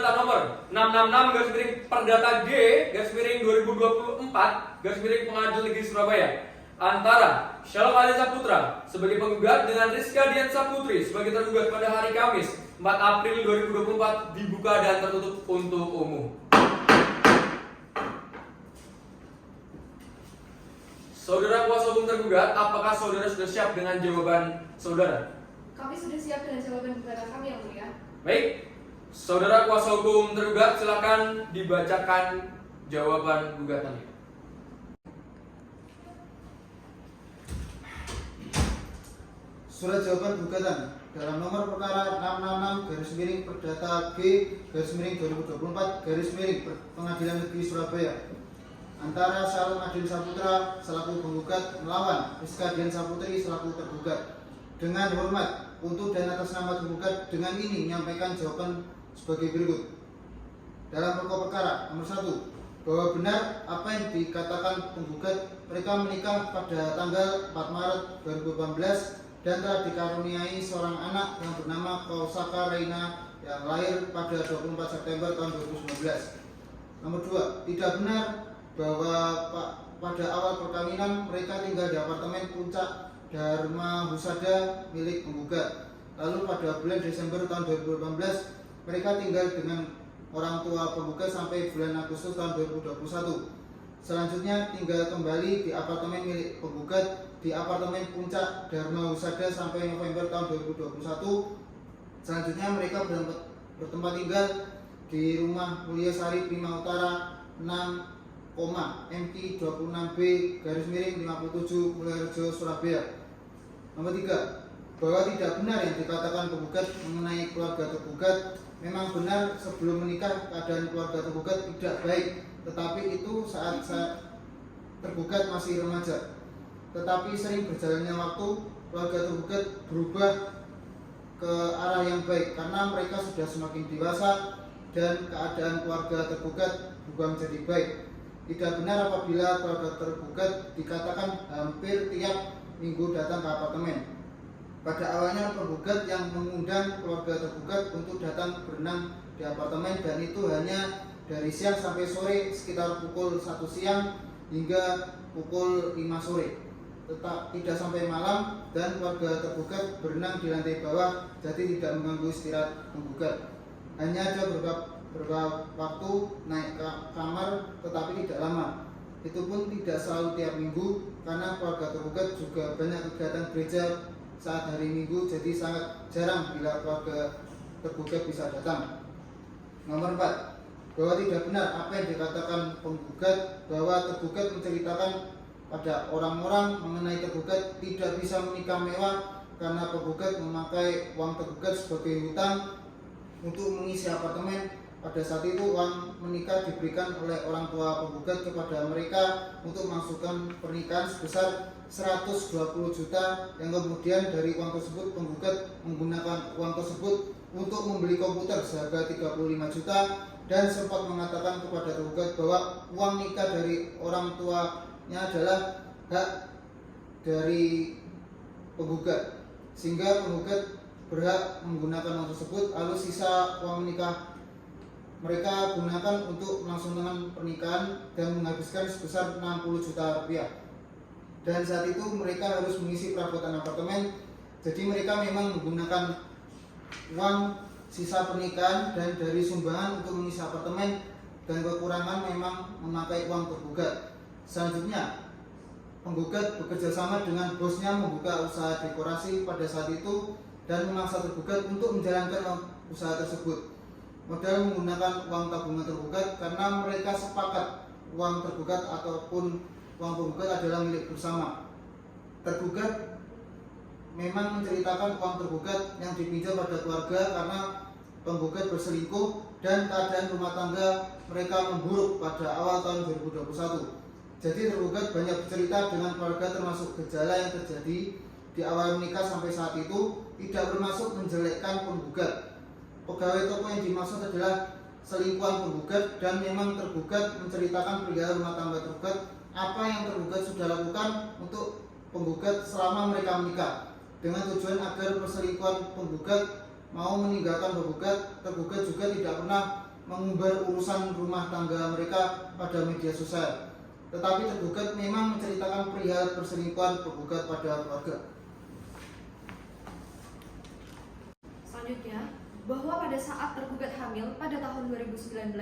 Perdata nomor 666 garis miring Perdata G garis miring 2024 garis miring Pengadilan Negeri Surabaya antara Shalom Aliza Putra sebagai penggugat dengan Rizka Diansa Putri sebagai tergugat pada hari Kamis 4 April 2024 dibuka dan tertutup untuk umum. Saudara kuasa hukum tergugat, apakah saudara sudah siap dengan jawaban saudara? Kami sudah siap dengan jawaban gugatan kami, Yang Mulia. Baik, saudara kuasa hukum tergugat silakan dibacakan jawaban gugatannya. Surat jawaban gugatan dalam nomor perkara 666 garis miring Perdata G garis miring 2024 garis miring Pengadilan Negeri Surabaya antara Shalom Aliza Putra selaku penggugat melawan Rizka Diansa Putri selaku tergugat. Dengan hormat untuk dan atas nama tergugat dengan ini menyampaikan jawaban sebagai berikut. Dalam pokok perkara nomor 1, bahwa benar apa yang dikatakan penggugat, mereka menikah pada tanggal 4 Maret 2018 dan telah dikaruniai seorang anak yang bernama Kausaka Reina yang lahir pada 24 September tahun 2019. Nomor 2, tidak benar bahwa pada awal perkawinan mereka tinggal di apartemen Puncak Dharma Husada milik penggugat. Lalu pada bulan Desember tahun 2018 mereka tinggal dengan orang tua penggugat sampai bulan Agustus tahun 2021. Selanjutnya tinggal kembali di apartemen milik penggugat di apartemen Puncak Dharma Husada sampai November tahun 2021. Selanjutnya mereka bertempat tinggal di rumah Mulyasari Prima Utara 6, MT 26B garis miring 57 Mulyorejo Surabaya. Nomor 3, bahwa tidak benar yang dikatakan penggugat mengenai keluarga tergugat. Memang benar sebelum menikah keadaan keluarga tergugat tidak baik, tetapi itu saat tergugat masih remaja. Tetapi sering berjalannya waktu keluarga tergugat berubah ke arah yang baik karena mereka sudah semakin dewasa dan keadaan keluarga tergugat berubah menjadi baik. Tidak benar apabila keluarga tergugat dikatakan hampir tiap minggu datang ke apartemen. Pada awalnya penggugat yang mengundang keluarga tergugat untuk datang berenang di apartemen dan itu hanya dari siang sampai sore sekitar pukul 1 siang hingga pukul 5 sore. Tetap tidak sampai malam dan keluarga tergugat berenang di lantai bawah jadi tidak mengganggu istirahat penggugat. Hanya ada beberapa waktu naik ke kamar tetapi tidak lama. Itu pun tidak selalu tiap minggu karena keluarga tergugat juga banyak kegiatan gereja saat hari Minggu, jadi sangat jarang bila keluarga tergugat bisa datang. Nomor 4, bahwa tidak benar apa yang dikatakan penggugat bahwa tergugat menceritakan pada orang-orang mengenai tergugat tidak bisa menikah mewah karena penggugat memakai uang tergugat sebagai hutang untuk mengisi apartemen. Pada saat itu uang menikah diberikan oleh orang tua penggugat kepada mereka untuk memasukkan pernikahan sebesar 120 juta yang kemudian dari uang tersebut penggugat menggunakan uang tersebut untuk membeli komputer seharga 35 juta dan sempat mengatakan kepada tergugat bahwa uang nikah dari orang tuanya adalah hak dari penggugat sehingga penggugat berhak menggunakan uang tersebut. Lalu sisa uang nikah mereka gunakan untuk melangsungkan pernikahan dan menghabiskan sebesar 60 juta rupiah. Dan saat itu mereka harus mengisi perabotan apartemen. Jadi mereka memang menggunakan uang sisa pernikahan dan dari sumbangan untuk mengisi apartemen dan kekurangan memang memakai uang tergugat. Selanjutnya, penggugat bekerja sama dengan bosnya membuka usaha dekorasi pada saat itu dan memaksa tergugat untuk menjalankan usaha tersebut. Modal menggunakan uang tabungan tergugat karena mereka sepakat uang tergugat ataupun uang penggugat adalah milik bersama. Tergugat memang menceritakan uang tergugat yang dipinjam pada keluarga karena penggugat berselingkuh dan keadaan rumah tangga mereka memburuk pada awal tahun 2021. Jadi tergugat banyak bercerita dengan keluarga termasuk gejala yang terjadi di awal menikah sampai saat itu tidak bermaksud menjelekkan penggugat. Pegawai toko yang dimaksud adalah selingkuhan penggugat dan memang tergugat menceritakan perihal rumah tangga tergugat apa yang tergugat sudah lakukan untuk penggugat selama mereka menikah dengan tujuan agar perselingkuhan penggugat mau meninggalkan penggugat. Tergugat juga tidak pernah mengumbar urusan rumah tangga mereka pada media sosial. Tetapi tergugat memang menceritakan perihal perselingkuhan penggugat pada keluarga. Selanjutnya, bahwa pada saat tergugat hamil pada tahun 2019,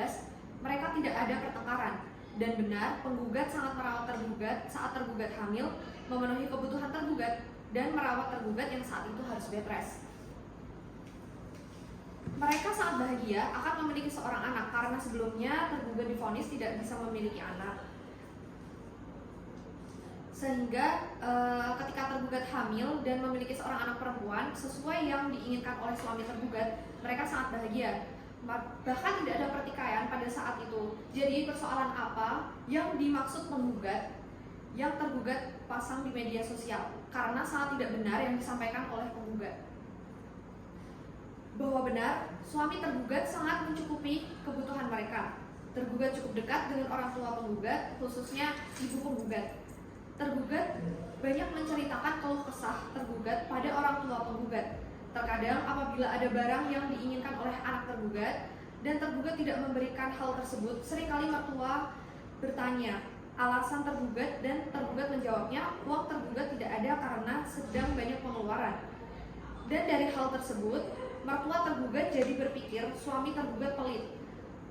mereka tidak ada pertengkaran, dan benar penggugat sangat merawat tergugat saat tergugat hamil, memenuhi kebutuhan tergugat, dan merawat tergugat yang saat itu harus bed rest. Mereka sangat bahagia akan memiliki seorang anak karena sebelumnya tergugat divonis tidak bisa memiliki anak. Sehingga ketika tergugat hamil dan memiliki seorang anak perempuan sesuai yang diinginkan oleh suami tergugat, mereka sangat bahagia. Bahkan tidak ada pertikaian pada saat itu. Jadi persoalan apa yang dimaksud penggugat yang tergugat pasang di media sosial? Karena sangat tidak benar yang disampaikan oleh penggugat. Bahwa benar, suami tergugat sangat mencukupi kebutuhan mereka. Tergugat cukup dekat dengan orang tua penggugat, khususnya ibu penggugat. Tergugat banyak menceritakan keluh kesah tergugat pada orang tua penggugat. Terkadang apabila ada barang yang diinginkan oleh anak tergugat dan tergugat tidak memberikan hal tersebut, seringkali mertua bertanya alasan tergugat dan tergugat menjawabnya uang tergugat tidak ada karena sedang banyak pengeluaran. Dan dari hal tersebut, mertua tergugat jadi berpikir suami tergugat pelit.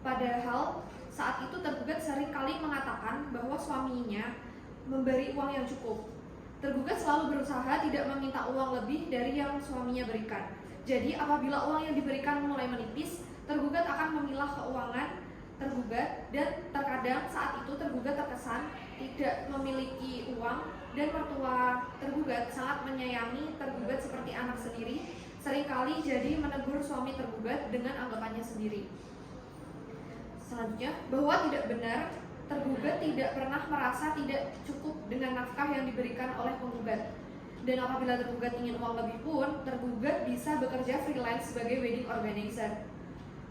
Padahal saat itu tergugat seringkali mengatakan bahwa suaminya memberi uang yang cukup. Tergugat selalu berusaha tidak meminta uang lebih dari yang suaminya berikan. Jadi apabila uang yang diberikan mulai menipis, tergugat akan memilah keuangan tergugat dan terkadang saat itu tergugat terkesan tidak memiliki uang dan mertua tergugat sangat menyayangi tergugat seperti anak sendiri, seringkali jadi menegur suami tergugat dengan anggapannya sendiri. Selanjutnya, bahwa tidak benar tergugat tidak pernah merasa tidak cukup dengan nafkah yang diberikan oleh penggugat. Dan apabila tergugat ingin uang lebih pun, tergugat bisa bekerja freelance sebagai wedding organizer.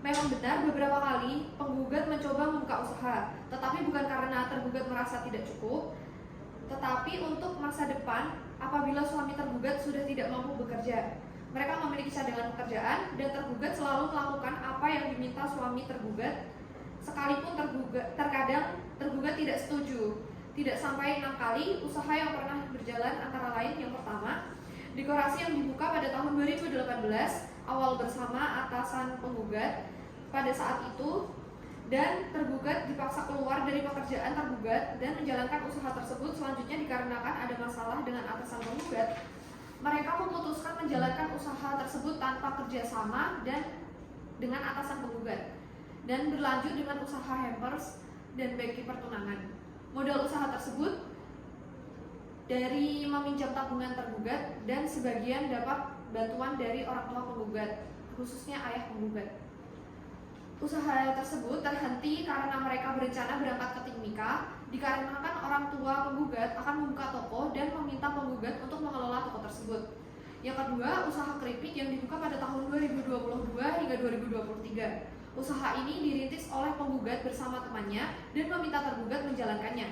Memang benar beberapa kali penggugat mencoba membuka usaha, tetapi bukan karena tergugat merasa tidak cukup, tetapi untuk masa depan apabila suami tergugat sudah tidak mampu bekerja. Mereka memiliki cadangan pekerjaan dan tergugat selalu melakukan apa yang diminta suami tergugat. Sekalipun terkadang tergugat tidak setuju. Tidak sampai 6 kali usaha yang pernah berjalan antara lain yang pertama, dekorasi yang dibuka pada tahun 2018 awal bersama atasan penggugat pada saat itu, dan tergugat dipaksa keluar dari pekerjaan tergugat dan menjalankan usaha tersebut selanjutnya dikarenakan ada masalah dengan atasan penggugat. Mereka memutuskan menjalankan usaha tersebut tanpa kerjasama dan dengan atasan penggugat, dan berlanjut dengan usaha hampers dan bagi pertunangan. Modal usaha tersebut dari meminjam tabungan tergugat dan sebagian dapat bantuan dari orang tua penggugat, khususnya ayah penggugat. Usaha tersebut terhenti karena mereka berencana berangkat ke Timika, dikarenakan orang tua penggugat akan membuka toko dan meminta penggugat untuk mengelola toko tersebut. Yang kedua, usaha keripik yang dibuka pada tahun 2022 hingga 2023. Usaha ini dirintis oleh penggugat bersama temannya dan meminta tergugat menjalankannya.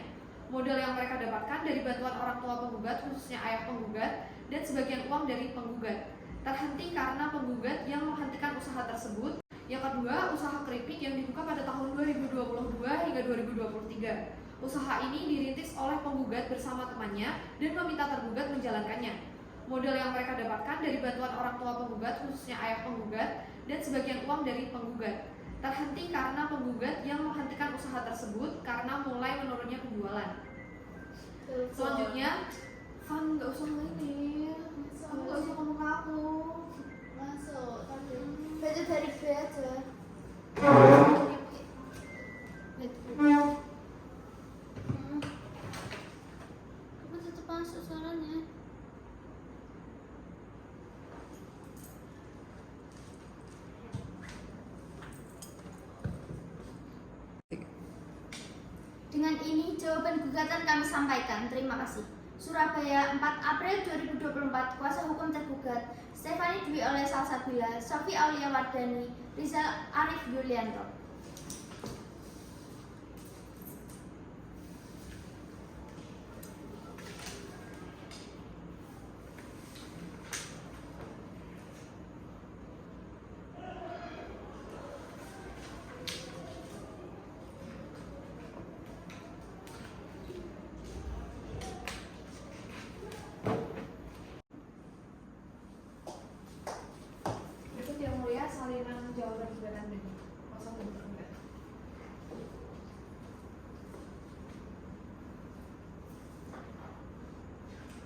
Modal yang mereka dapatkan dari bantuan orang tua penggugat, khususnya ayah penggugat, dan sebagian uang dari penggugat. Terhenti karena penggugat yang menghentikan usaha tersebut. Yang kedua, usaha keripik yang dibuka pada tahun 2022 hingga 2023. Usaha ini dirintis oleh penggugat bersama temannya dan meminta tergugat menjalankannya. Modal yang mereka dapatkan dari bantuan orang tua penggugat, khususnya ayah penggugat, dan sebagian uang dari penggugat. Terhenti karena penggugat yang menghentikan usaha tersebut karena mulai menurunnya penjualan. Selanjutnya, Fan nggak usah ini, kamu nggak usah ngomong ke aku. Masuk, beda dari B aja. Kamu tetap masuk suaranya. Dengan ini jawaban gugatan kami sampaikan. Terima kasih. Surabaya, 4 April 2024. Kuasa hukum tergugat Stefani Dwi oleh Salsabila, Sofi Aulia Wardani, Rizal Arif Yulianto.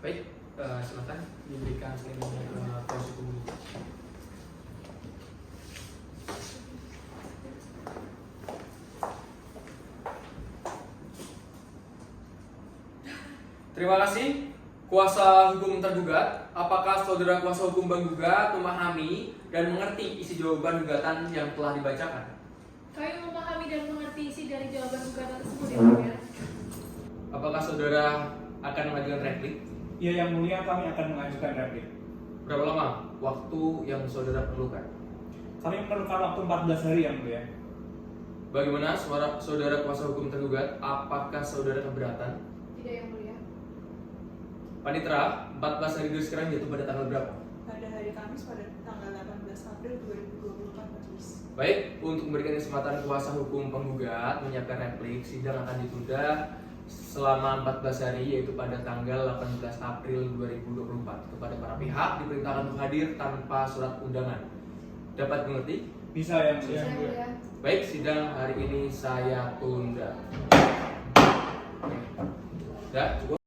Baik, silakan diberikan statementnya ke kuasa hukum. Terima kasih kuasa hukum tergugat. Apakah saudara kuasa hukum penggugat memahami dan mengerti isi jawaban gugatan yang telah dibacakan? Kami memahami dan mengerti isi dari jawaban gugatan tersebut, Yang Mulia. Apakah saudara akan mengajukan replik? Ya, Yang Mulia, kami akan mengajukan replik. Berapa lama waktu yang saudara perlukan? Kami memerlukan waktu 14 hari, Yang Mulia. Bagaimana suara saudara kuasa hukum tergugat? Apakah saudara keberatan? Tidak, Yang Mulia. Panitera, 14 hari dari sekarang jatuh pada tanggal berapa? Pada hari Kamis pada tanggal 18 April 2024, Majelis. Baik, untuk memberikan kesempatan kuasa hukum penggugat menyiapkan replik, sidang akan ditunda selama 14 hari, yaitu pada tanggal 18 April 2024. Kepada para pihak diperintahkan untuk hadir tanpa surat undangan. Dapat mengerti? Bisa, Yang Mulia. Yang Mulia. Baik, sidang hari ini saya tunda. Ya, cukup.